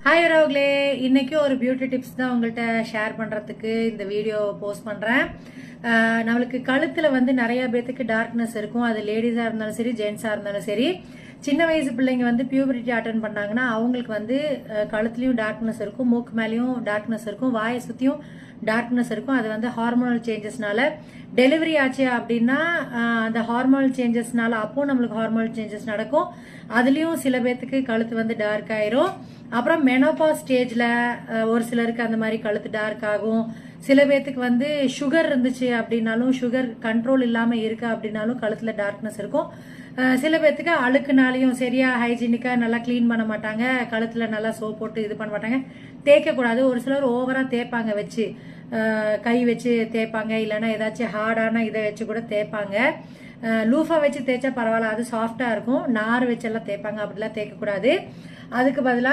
Hi உறவுகளே, இன்னைக்கு ஒரு பியூட்டி டிப்ஸ் தான் உங்கள்கிட்ட ஷேர் பண்றதுக்கு இந்த வீடியோ போஸ்ட் பண்றேன். நம்மளுக்கு கழுத்துல வந்து நிறைய பேத்துக்கு டார்க்னஸ் இருக்கும். அது லேடிஸா இருந்தாலும் சரி, ஜென்ஸா இருந்தாலும் சரி. சின்ன வயசு பிள்ளைங்க வந்து பியூபரிட்டி அட்டன் பண்ணாங்கன்னா அவங்களுக்கு வந்து கழுத்துலயும் டார்க்னஸ் இருக்கும், மூக்கு மேலேயும் டார்க்னஸ் இருக்கும், வாயை சுத்தியும் டார்க்னஸ் இருக்கும். அது வந்து ஹார்மோனல் சேஞ்சஸ்னால டெலிவரி ஆச்சு அப்படின்னா அந்த ஹார்மோனல் சேஞ்சஸ்னால அப்போ நம்மளுக்கு ஹார்மோனல் சேஞ்சஸ் நடக்கும். அதுலயும் சில பேத்துக்கு கழுத்து வந்து டார்க் ஆயிரும். அப்புறம் மெனோபாஸ் ஸ்டேஜ்ல ஒரு சிலருக்கு அந்த மாதிரி கழுத்து டார்க் ஆகும். சில பேத்துக்கு வந்து சுகர் இருந்துச்சு அப்படின்னாலும், சுகர் கண்ட்ரோல் இல்லாம இருக்கு அப்படின்னாலும் கழுத்துல டார்க்னஸ் இருக்கும். சில பேத்துக்கு அழுக்குனாலையும் சரியா ஹைஜீனிக்கா நல்லா கிளீன் பண்ண மாட்டாங்க, கழுத்துல நல்லா சோப் போட்டு இது பண்ண மாட்டாங்க, தேய்க்க கூடாது. ஒரு சிலர் ஓவரா தேய்ப்பாங்க, வச்சு கை வச்சு தேய்ப்பாங்க, இல்லைன்னா ஏதாச்சும் ஹார்டான இதை வச்சு கூட தேய்ப்பாங்க. லூஃபா வச்சு தேய்ச்சா பரவாயில்ல, அது சாஃப்டா இருக்கும். நார் வச்செல்லாம் தேய்ப்பாங்க, அப்படிலாம் தேய்க்க கூடாது. அதுக்கு பதிலாக